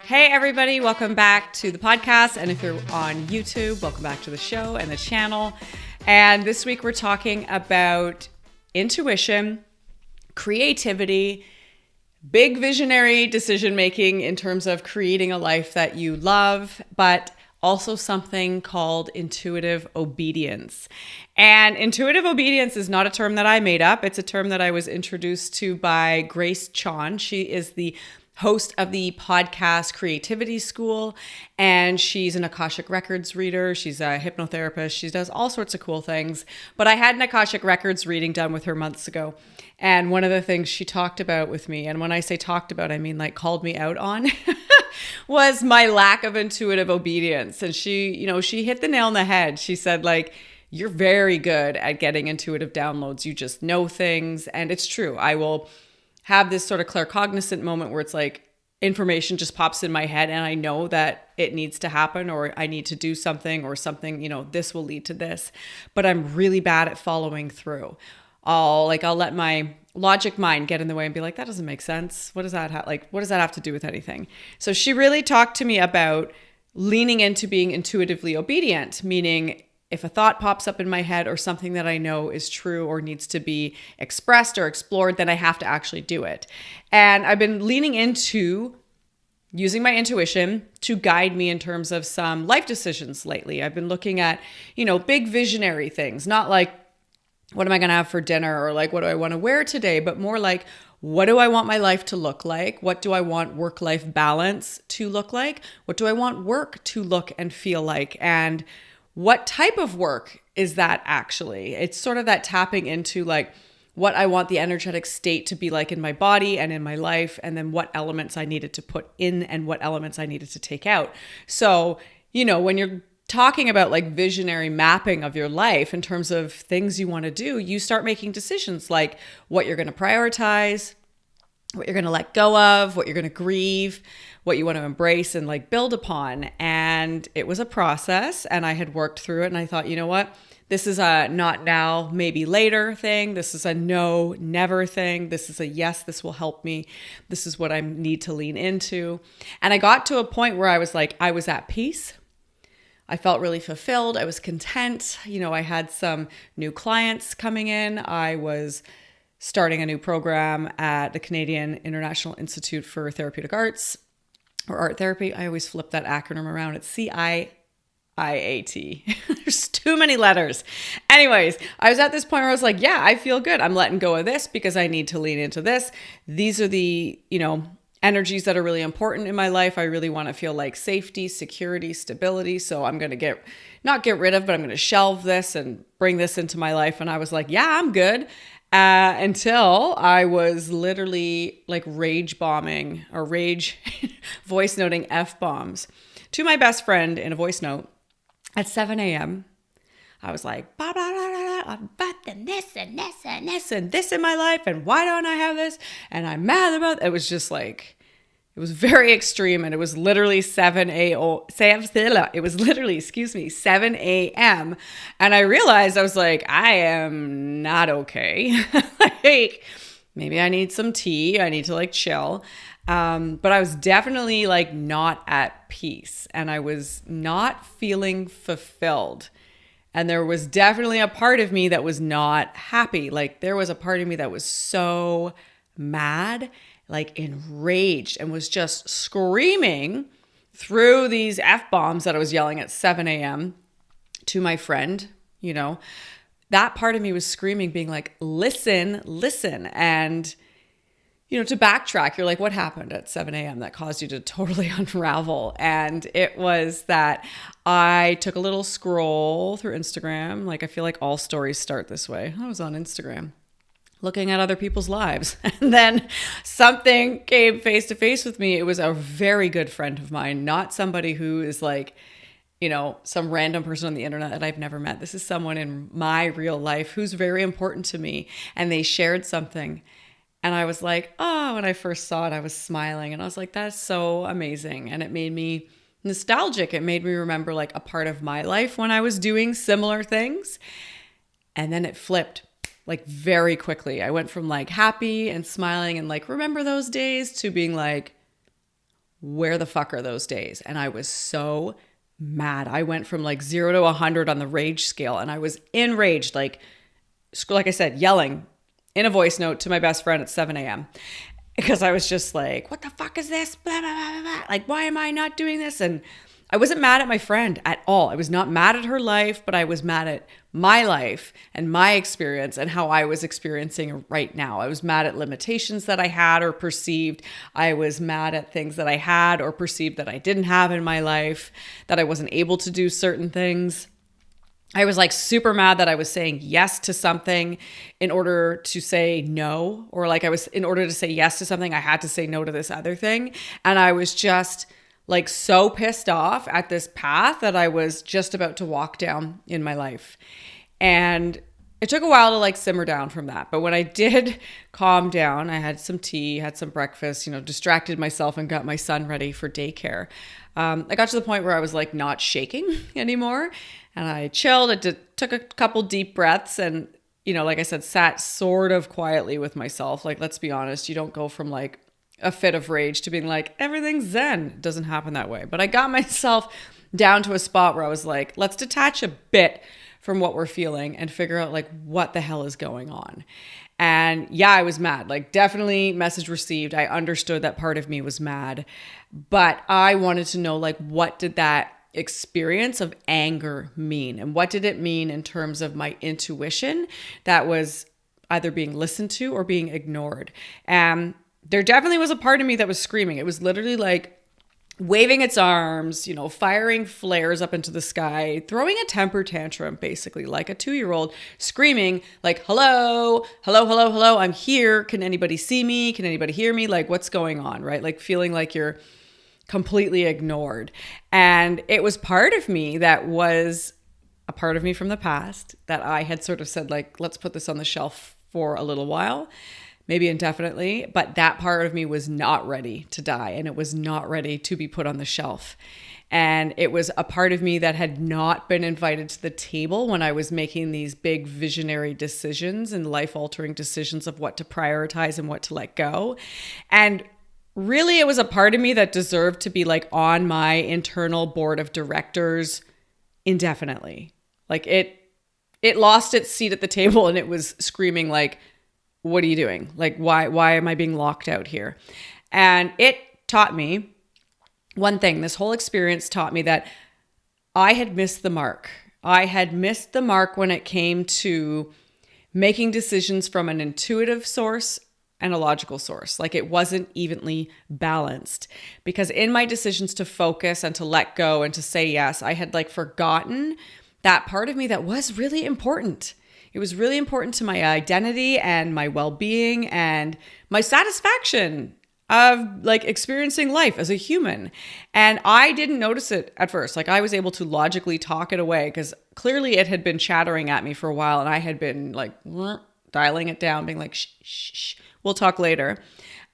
Hey everybody, welcome back to the podcast. And if you're on YouTube, welcome back to the show and the channel. And this week we're talking about intuition, creativity, big visionary decision making in terms of creating a life that you love, but also something called intuitive obedience. And intuitive obedience is not a term that I made up. It's a term that I was introduced to by Grace Chon. She is the host of the podcast Creativity School, and she's an akashic records reader. She's a hypnotherapist. She does all sorts of cool things. But I had an akashic records reading done with her months ago. And one of the things she talked about with me, and when I say talked about, I mean like called me out on, was my lack of intuitive obedience. And she hit the nail on the head. She said, like, you're very good at getting intuitive downloads. You just know things. And it's true. I will have this sort of claircognizant moment where it's like information just pops in my head and I know that it needs to happen or I need to do something or something, this will lead to this. But I'm really bad at following through. I'll let my logic mind get in the way and be like, that doesn't make sense. What does that have to do with anything? So she really talked to me about leaning into being intuitively obedient, meaning if a thought pops up in my head or something that I know is true or needs to be expressed or explored, then I have to actually do it. And I've been leaning into using my intuition to guide me in terms of some life decisions lately. I've been looking at, big visionary things, not like, what am I going to have for dinner or like, what do I want to wear today? But more like, what do I want my life to look like? What do I want work-life balance to look like? What do I want work to look and feel like? And what type of work is that actually? It's sort of that tapping into like what I want the energetic state to be like in my body and in my life, and then what elements I needed to put in and what elements I needed to take out. So, when you're talking about like visionary mapping of your life in terms of things you want to do, you start making decisions like what you're going to prioritize, what you're going to let go of, what you're going to grieve, what you want to embrace and like build upon. And it was a process and I had worked through it and I thought, you know what? This is a not now, maybe later thing. This is a no, never thing. This is a yes, this will help me. This is what I need to lean into. And I got to a point where I was at peace. I felt really fulfilled. I was content. I had some new clients coming in. I was starting a new program at the Canadian International Institute for Therapeutic Arts or Art Therapy. I always flip that acronym around. It's CIIAT. There's too many letters. Anyways, I was at this point where I was like, yeah, I feel good. I'm letting go of this because I need to lean into this. These are the, energies that are really important in my life. I really want to feel like safety, security, stability. So I'm going to not get rid of, but I'm going to shelve this and bring this into my life. And I was like, yeah, I'm good. Until I was literally like rage bombing or rage voice noting F-bombs to my best friend in a voice note at 7 a.m. I was like, blah, blah, blah, blah, blah, but then this and this and this and this in my life. And why don't I have this? And I'm mad about it. It was just like, it was very extreme. And it was literally 7 a.m. And I realized I was like, I am not okay. Like, maybe I need some tea. I need to like chill. But I was definitely like not at peace and I was not feeling fulfilled. And there was definitely a part of me that was not happy. Like there was a part of me that was so mad, like enraged, and was just screaming through these F-bombs that I was yelling at 7 a.m. to my friend, that part of me was screaming, being like, listen. And, to backtrack, you're like, what happened at 7 a.m. that caused you to totally unravel? And it was that I took a little scroll through Instagram. Like, I feel like all stories start this way. I was on Instagram looking at other people's lives. And then something came face to face with me. It was a very good friend of mine, not somebody who is like, some random person on the internet that I've never met. This is someone in my real life who's very important to me. And they shared something. And I was like, oh, when I first saw it, I was smiling. And I was like, that's so amazing. And it made me nostalgic. It made me remember like a part of my life when I was doing similar things. And then it flipped like very quickly. I went from like happy and smiling and like, remember those days, to being like, where the fuck are those days? And I was so mad. I went from like 0 to 100 on the rage scale, and I was enraged, like I said, yelling in a voice note to my best friend at 7 a.m. because I was just like, what the fuck is this? Blah, blah, blah, blah. Like, why am I not doing this? And I wasn't mad at my friend at all. I was not mad at her life, but I was mad at my life and my experience and how I was experiencing right now. I was mad at limitations that I had or perceived. I was mad at things that I had or perceived that I didn't have in my life, that I wasn't able to do certain things. I was like super mad that I was saying yes to something in order to say no, or like in order to say yes to something, I had to say no to this other thing. And I was just like so pissed off at this path that I was just about to walk down in my life. And it took a while to like simmer down from that. But when I did calm down, I had some tea, had some breakfast, distracted myself and got my son ready for daycare. I got to the point where I was like not shaking anymore. And I chilled. I took a couple deep breaths and, like I said, sat sort of quietly with myself. Like, let's be honest, you don't go from like a fit of rage to being like, everything's zen. It doesn't happen that way. But I got myself down to a spot where I was like, let's detach a bit from what we're feeling and figure out like what the hell is going on. And yeah, I was mad. Like, definitely message received. I understood that part of me was mad, but I wanted to know like, what did that experience of anger mean? And what did it mean in terms of my intuition that was either being listened to or being ignored? And there definitely was a part of me that was screaming. It was literally like waving its arms, firing flares up into the sky, throwing a temper tantrum, basically like a 2-year-old, screaming like, hello, hello, hello, hello, I'm here. Can anybody see me? Can anybody hear me? Like, what's going on, right? Like feeling like you're completely ignored. And it was part of me that was a part of me from the past that I had sort of said, like, let's put this on the shelf for a little while, maybe indefinitely. But that part of me was not ready to die, and it was not ready to be put on the shelf. And it was a part of me that had not been invited to the table when I was making these big visionary decisions and life-altering decisions of what to prioritize and what to let go. And really, it was a part of me that deserved to be like on my internal board of directors indefinitely. Like it lost its seat at the table and it was screaming like, what are you doing? Like, why am I being locked out here? And it taught me one thing. This whole experience taught me that I had missed the mark. I had missed the mark when it came to making decisions from an intuitive source and a logical source. Like, it wasn't evenly balanced, because in my decisions to focus and to let go and to say yes, I had like forgotten that part of me that was really important. It was really important to my identity and my well-being and my satisfaction of like experiencing life as a human. And I didn't notice it at first. Like, I was able to logically talk it away because clearly it had been chattering at me for a while, and I had been like dialing it down, being like, shh, shh, shh. We'll talk later,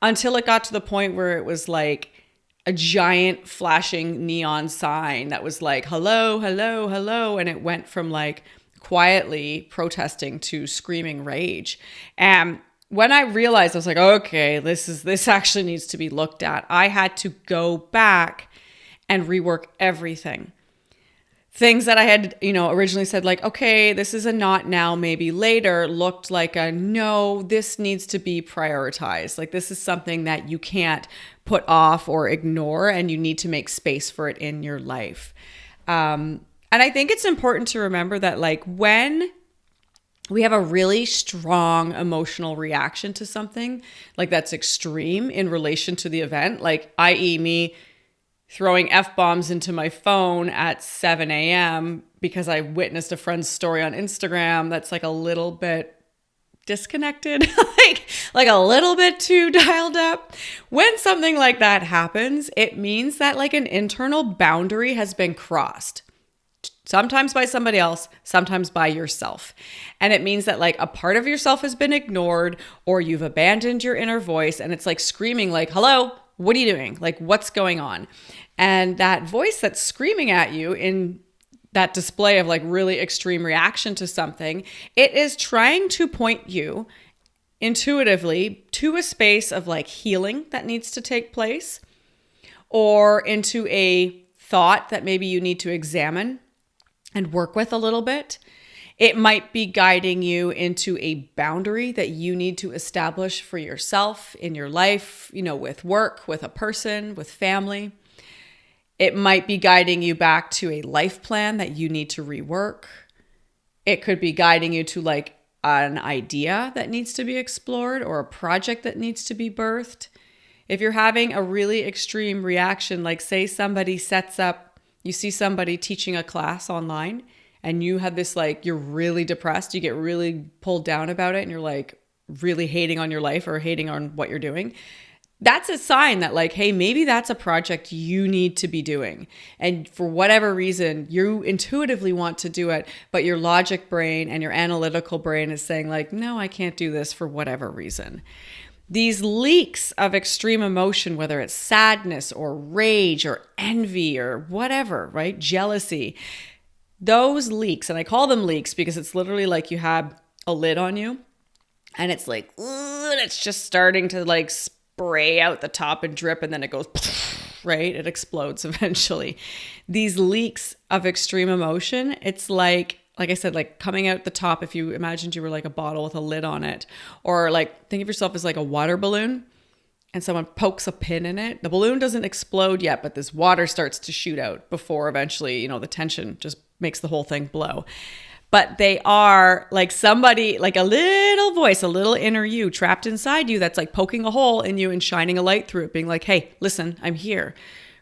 until it got to the point where it was like a giant flashing neon sign that was like, hello, hello, hello. And it went from like quietly protesting to screaming rage. And when I realized, I was like, okay, this actually needs to be looked at. I had to go back and rework everything. Things that I had, originally said like, okay, this is a not now, maybe later, looked like a no, this needs to be prioritized. Like, this is something that you can't put off or ignore, and you need to make space for it in your life. And I think it's important to remember that like when we have a really strong emotional reaction to something, like that's extreme in relation to the event, like i.e. me throwing F-bombs into my phone at 7 a.m. because I witnessed a friend's story on Instagram that's like a little bit disconnected, like a little bit too dialed up. When something like that happens, it means that like an internal boundary has been crossed. Sometimes by somebody else, sometimes by yourself. And it means that like a part of yourself has been ignored, or you've abandoned your inner voice, and it's like screaming like, hello, what are you doing? Like, what's going on? And that voice that's screaming at you in that display of like really extreme reaction to something, it is trying to point you intuitively to a space of like healing that needs to take place, or into a thought that maybe you need to examine and work with a little bit. It might be guiding you into a boundary that you need to establish for yourself in your life, with work, with a person, with family. It might be guiding you back to a life plan that you need to rework. It could be guiding you to like an idea that needs to be explored or a project that needs to be birthed. If you're having a really extreme reaction, like say somebody you see somebody teaching a class online and you have this like, you're really depressed, you get really pulled down about it and you're like really hating on your life or hating on what you're doing. That's a sign that like, hey, maybe that's a project you need to be doing. And for whatever reason, you intuitively want to do it, but your logic brain and your analytical brain is saying like, no, I can't do this for whatever reason. These leaks of extreme emotion, whether it's sadness or rage or envy or whatever, right? Jealousy, those leaks, and I call them leaks because it's literally like you have a lid on you and it's like, it's just starting to like spray out the top and drip and then it goes, right? It explodes eventually. These leaks of extreme emotion, it's like I said, like coming out the top, if you imagined you were like a bottle with a lid on it, or like think of yourself as like a water balloon and someone pokes a pin in it. The balloon doesn't explode yet, but this water starts to shoot out before eventually, the tension just makes the whole thing blow. But they are like somebody, like a little voice, a little inner you trapped inside you that's like poking a hole in you and shining a light through it, being like, hey, listen, I'm here,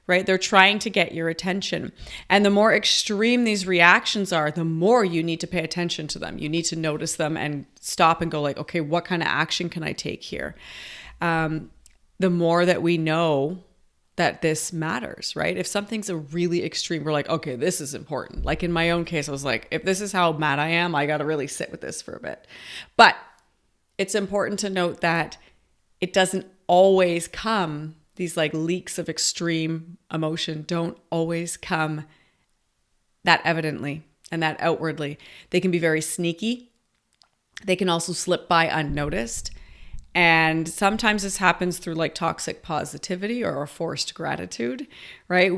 right? They're trying to get your attention. And the more extreme these reactions are, the more you need to pay attention to them. You need to notice them and stop and go like, okay, what kind of action can I take here? The more that we know that this matters, right? If something's a really extreme, we're like, okay, this is important. Like in my own case, I was like, if this is how mad I am, I got to really sit with this for a bit. But it's important to note that it doesn't always come, these like leaks of extreme emotion don't always come that evidently and that outwardly. They can be very sneaky. They can also slip by unnoticed. And sometimes this happens through like toxic positivity or forced gratitude, right?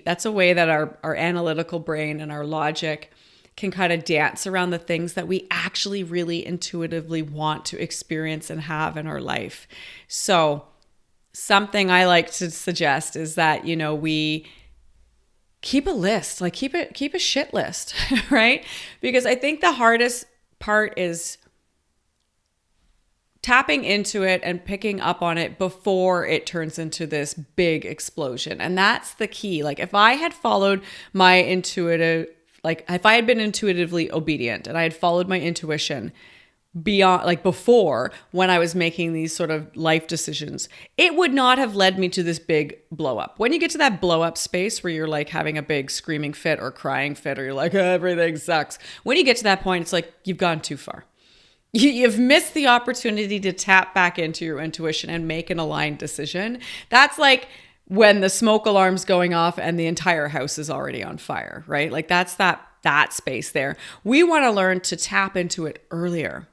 That's a way that our analytical brain and our logic can kind of dance around the things that we actually really intuitively want to experience and have in our life. So something I like to suggest is that, we keep a list, like keep a shit list, right? Because I think the hardest part is tapping into it and picking up on it before it turns into this big explosion. And that's the key. Like if I had followed my intuitive, like if I had been intuitively obedient and I had followed my intuition beyond, like before, when I was making these sort of life decisions, it would not have led me to this big blow up. When you get to that blow up space where you're like having a big screaming fit or crying fit, or you're like, everything sucks. When you get to that point, it's like you've gone too far. You've missed the opportunity to tap back into your intuition and make an aligned decision. That's like when the smoke alarm's going off and the entire house is already on fire, right? Like that's that space there. We want to learn to tap into it earlier,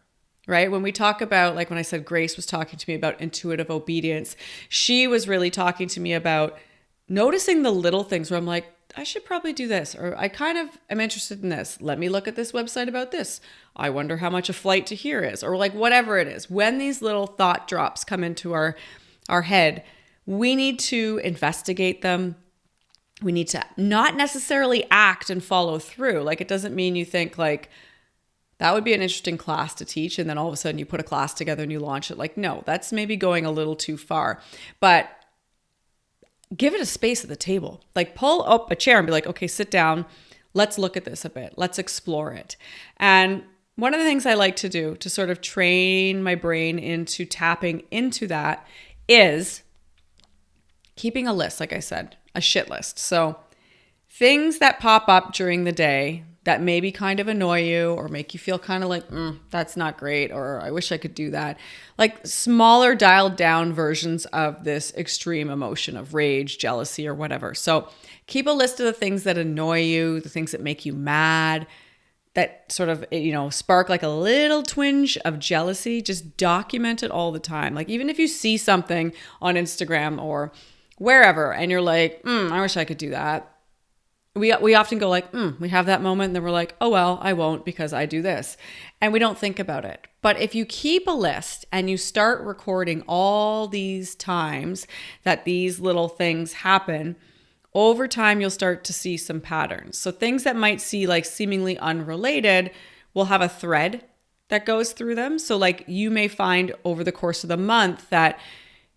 right? When we talk about, like when I said Grace was talking to me about intuitive obedience, she was really talking to me about noticing the little things where I'm like, I should probably do this, or I kind of am interested in this. Let me look at this website about this. I wonder how much a flight to here is, or like whatever it is. When these little thought drops come into our head, we need to investigate them. We need to not necessarily act and follow through. Like it doesn't mean you think like, that would be an interesting class to teach, and then all of a sudden you put a class together and you launch it. Like, no, that's maybe going a little too far. But give it a space at the table. Like pull up a chair and be like, okay, sit down. Let's look at this a bit. Let's explore it. And one of the things I like to do to sort of train my brain into tapping into that is keeping a list, like I said, a shit list. So things that pop up during the day that maybe kind of annoy you or make you feel kind of like, that's not great, or I wish I could do that. Like smaller dialed down versions of this extreme emotion of rage, jealousy, or whatever. So keep a list of the things that annoy you, the things that make you mad, that sort of, spark like a little twinge of jealousy. Just document it all the time. Like even if you see something on Instagram or wherever, and you're like, I wish I could do that. We often go like, we have that moment, and then we're like, oh, well, I won't because I do this. And we don't think about it. But if you keep a list and you start recording all these times that these little things happen, over time, you'll start to see some patterns. So things that might seem like seemingly unrelated will have a thread that goes through them. So like you may find over the course of the month that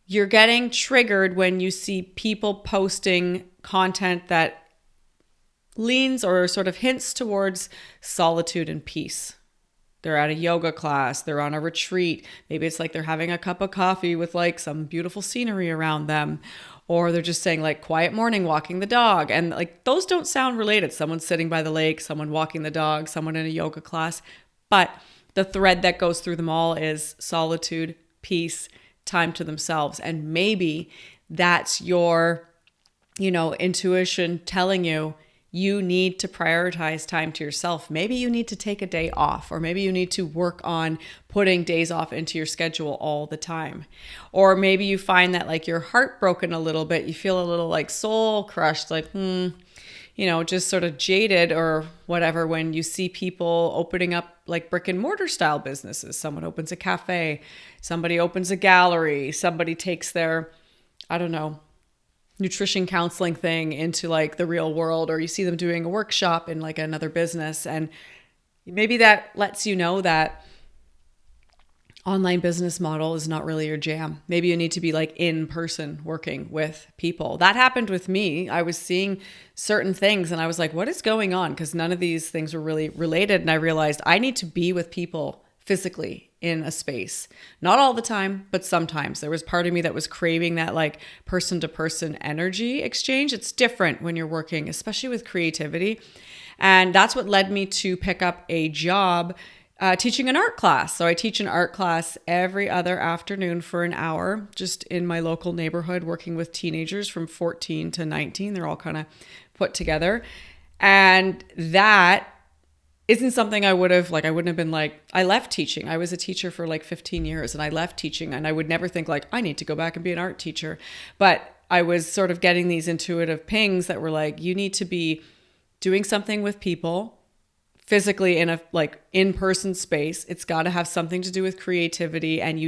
you're getting triggered when you see people posting content that leans or sort of hints towards solitude and peace. They're at a yoga class, they're on a retreat. Maybe it's like they're having a cup of coffee with like some beautiful scenery around them. Or they're just saying like quiet morning, walking the dog. And like those don't sound related. Someone sitting by the lake, someone walking the dog, someone in a yoga class. But the thread that goes through them all is solitude, peace, time to themselves. And maybe that's your, intuition telling you, you need to prioritize time to yourself. Maybe you need to take a day off, or maybe you need to work on putting days off into your schedule all the time. Or maybe you find that like you're heartbroken a little bit, you feel a little like soul crushed, like, just sort of jaded or whatever when you see people opening up like brick and mortar style businesses. Someone opens a cafe, somebody opens a gallery, somebody takes their, nutrition counseling thing into like the real world, or you see them doing a workshop in like another business. And maybe that lets you know that online business model is not really your jam. Maybe you need to be like in person working with people. That happened with me. I was seeing certain things and I was like, what is going on? Because none of these things were really related. And I realized I need to be with people physically in a space. Not all the time, but sometimes. There was part of me that was craving that like person to person energy exchange. It's different when you're working, especially with creativity. And that's what led me to pick up a job teaching an art class. So I teach an art class every other afternoon for an hour, just in my local neighborhood, working with teenagers from 14 to 19. They're all kind of put together. And that isn't something I wouldn't have been like, I left teaching. I was a teacher for like 15 years and I left teaching, and I would never think like, I need to go back and be an art teacher. But I was sort of getting these intuitive pings that were like, you need to be doing something with people physically in a like in-person space. It's got to have something to do with creativity. And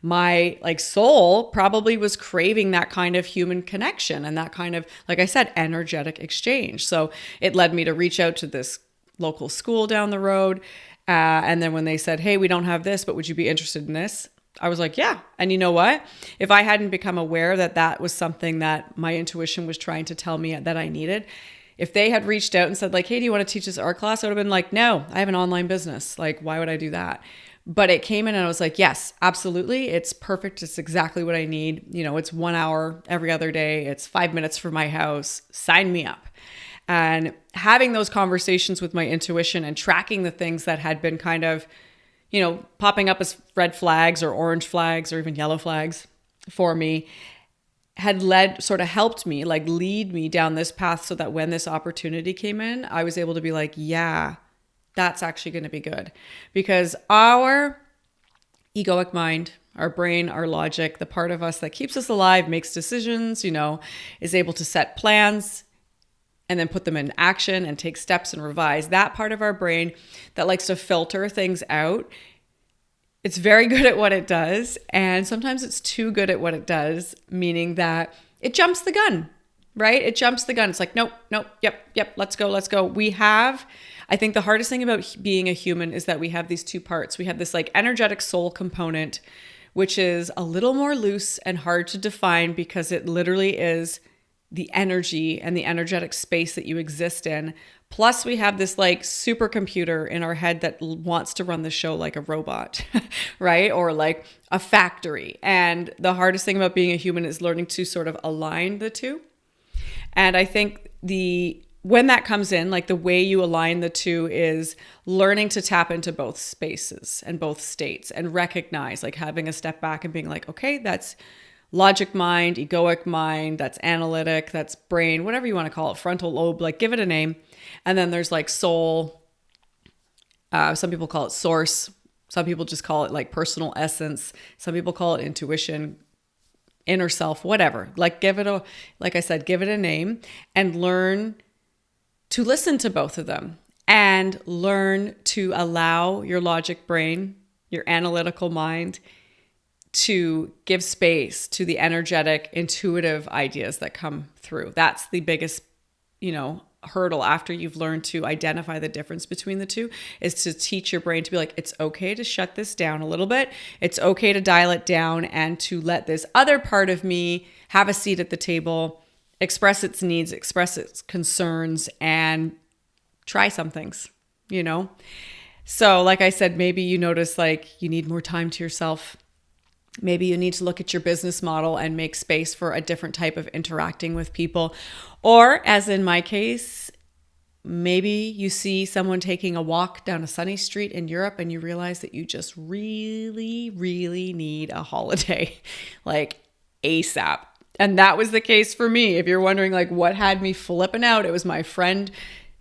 my like soul probably was craving that kind of human connection and that kind of, like I said, energetic exchange. So it led me to reach out to this local school down the road. And then when they said, hey, we don't have this, but would you be interested in this? I was like, yeah. And you know what? If I hadn't become aware that that was something that my intuition was trying to tell me that I needed, if they had reached out and said like, hey, do you want to teach this art class? I would have been like, no, I have an online business. Like, why would I do that? But it came in and I was like, yes, absolutely. It's perfect. It's exactly what I need. It's 1 hour every other day. It's 5 minutes from my house. Sign me up. And having those conversations with my intuition and tracking the things that had been kind of, popping up as red flags or orange flags or even yellow flags for me had helped me, like lead me down this path so that when this opportunity came in, I was able to be like, yeah, that's actually going to be good. Because our egoic mind, our brain, our logic, the part of us that keeps us alive, makes decisions, is able to set plans and then put them in action and take steps and revise. That part of our brain that likes to filter things out, it's very good at what it does. And sometimes it's too good at what it does, meaning that it jumps the gun, right? It jumps the gun. It's like, nope, yep, let's go. I think the hardest thing about being a human is that we have these two parts. We have this like energetic soul component, which is a little more loose and hard to define because it literally is the energy and the energetic space that you exist in. Plus we have this like supercomputer in our head that wants to run the show like a robot, right? Or like a factory. And the hardest thing about being a human is learning to sort of align the two. And I think when that comes in, like the way you align the two is learning to tap into both spaces and both states and recognize, like having a step back and being like, okay, that's logic mind, egoic mind, that's analytic, that's brain, whatever you want to call it, frontal lobe, like give it a name. And then there's like soul. Some people call it source. Some people just call it like personal essence. Some people call it intuition. inner self, whatever. Like like I said, give it a name and learn to listen to both of them and learn to allow your logic brain, your analytical mind, to give space to the energetic, intuitive ideas that come through. That's the biggest, hurdle after you've learned to identify the difference between the two, is to teach your brain to be like, it's okay to shut this down a little bit. It's okay to dial it down and to let this other part of me have a seat at the table, express its needs, express its concerns, and try some things, So like I said, maybe you notice like you need more time to yourself. Maybe you need to look at your business model and make space for a different type of interacting with people. Or as in my case, maybe you see someone taking a walk down a sunny street in Europe and you realize that you just really, really need a holiday, like ASAP. And that was the case for me. If you're wondering like what had me flipping out, it was my friend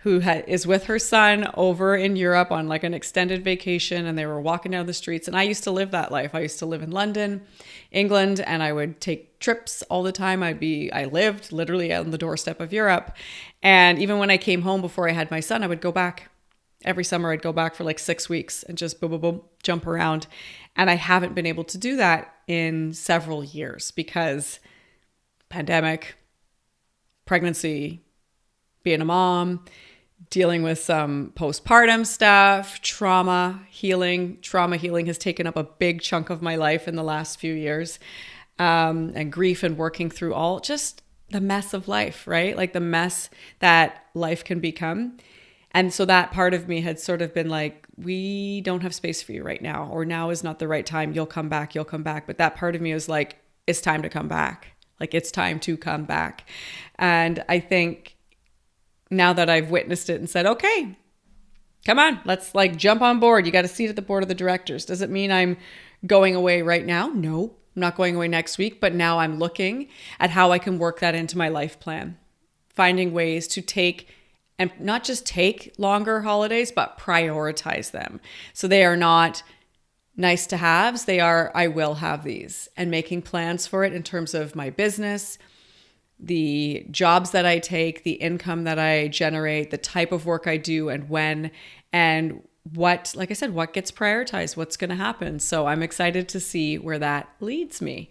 who is with her son over in Europe on like an extended vacation, and they were walking down the streets. And I used to live that life. I used to live in London, England, and I would take trips all the time. I lived literally on the doorstep of Europe. And even when I came home before I had my son, I would go back. Every summer I'd go back for like 6 weeks and just boom, boom, boom, jump around. And I haven't been able to do that in several years because pandemic, pregnancy, being a mom, dealing with some postpartum stuff, trauma healing. Trauma healing has taken up a big chunk of my life in the last few years, and grief and working through all just the mess of life, right? Like the mess that life can become. And so that part of me had sort of been like, we don't have space for you right now, or now is not the right time. You'll come back. But that part of me was like, it's time to come back. Like it's time to come back. And I think now that I've witnessed it and said, okay, come on, let's like jump on board. You got a seat at the board of the directors. Does it mean I'm going away right now? No, I'm not going away next week, but now I'm looking at how I can work that into my life plan, finding ways to take and not just take longer holidays, but prioritize them. So they are not nice to haves. They are, I will have these, and making plans for it in terms of my business, the jobs that I take, the income that I generate, the type of work I do and when, and what, like I said, what gets prioritized, what's going to happen. So I'm excited to see where that leads me.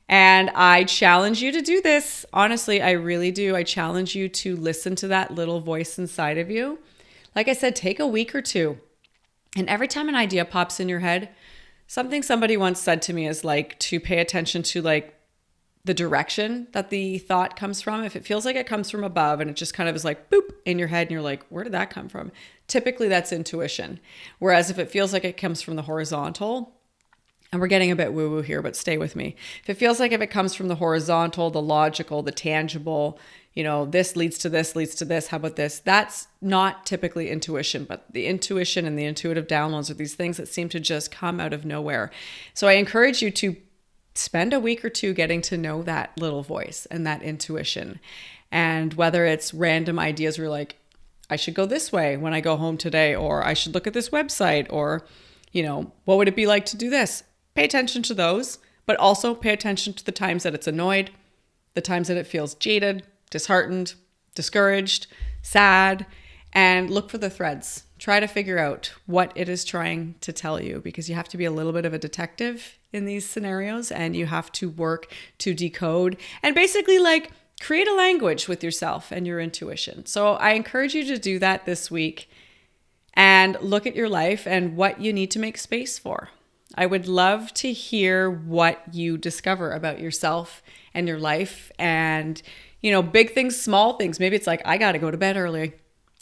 And I challenge you to do this. Honestly, I really do. I challenge you to listen to that little voice inside of you. Like I said, take a week or two. And every time an idea pops in your head, something somebody once said to me is like to pay attention to like the direction that the thought comes from. If it feels like it comes from above and it just kind of is like boop in your head and you're like, where did that come from? Typically that's intuition. Whereas if it feels like it comes from the horizontal, and we're getting a bit woo-woo here, but stay with me. If it feels like if it comes from the horizontal, the logical, the tangible, this leads to this, how about this? That's not typically intuition, but the intuition and the intuitive downloads are these things that seem to just come out of nowhere. So I encourage you to spend a week or two getting to know that little voice and that intuition. And whether it's random ideas where you're like, I should go this way when I go home today, or I should look at this website, or, what would it be like to do this? Pay attention to those, but also pay attention to the times that it's annoyed, the times that it feels jaded, disheartened, discouraged, sad, and look for the threads. Try to figure out what it is trying to tell you, because you have to be a little bit of a detective in these scenarios, and you have to work to decode and basically like create a language with yourself and your intuition. So I encourage you to do that this week and look at your life and what you need to make space for. I would love to hear what you discover about yourself and your life, and, big things, small things. Maybe it's like, I got to go to bed early.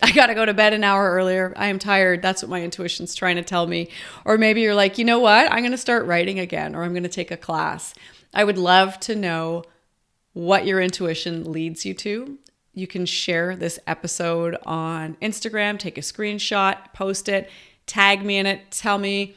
I got to go to bed an hour earlier. I am tired. That's what my intuition's trying to tell me. Or maybe you're like, you know what? I'm going to start writing again, or I'm going to take a class. I would love to know what your intuition leads you to. You can share this episode on Instagram, take a screenshot, post it, tag me in it, tell me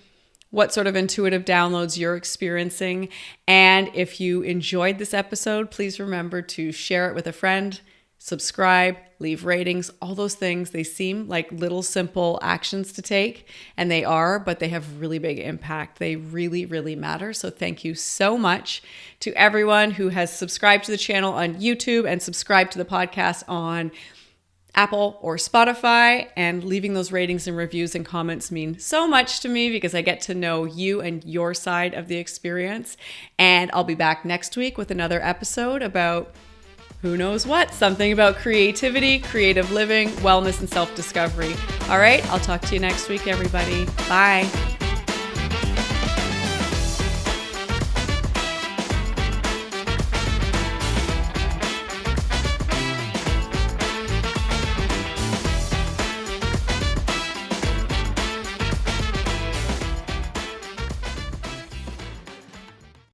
what sort of intuitive downloads you're experiencing. And if you enjoyed this episode, please remember to share it with a friend, subscribe, leave ratings, all those things. They seem like little simple actions to take, and they are, but they have really big impact. They really, really matter. So thank you so much to everyone who has subscribed to the channel on YouTube and subscribed to the podcast on Apple or Spotify, and leaving those ratings and reviews and comments mean so much to me because I get to know you and your side of the experience. And I'll be back next week with another episode about who knows what, something about creativity, creative living, wellness, and self-discovery. All right, I'll talk to you next week, everybody. Bye.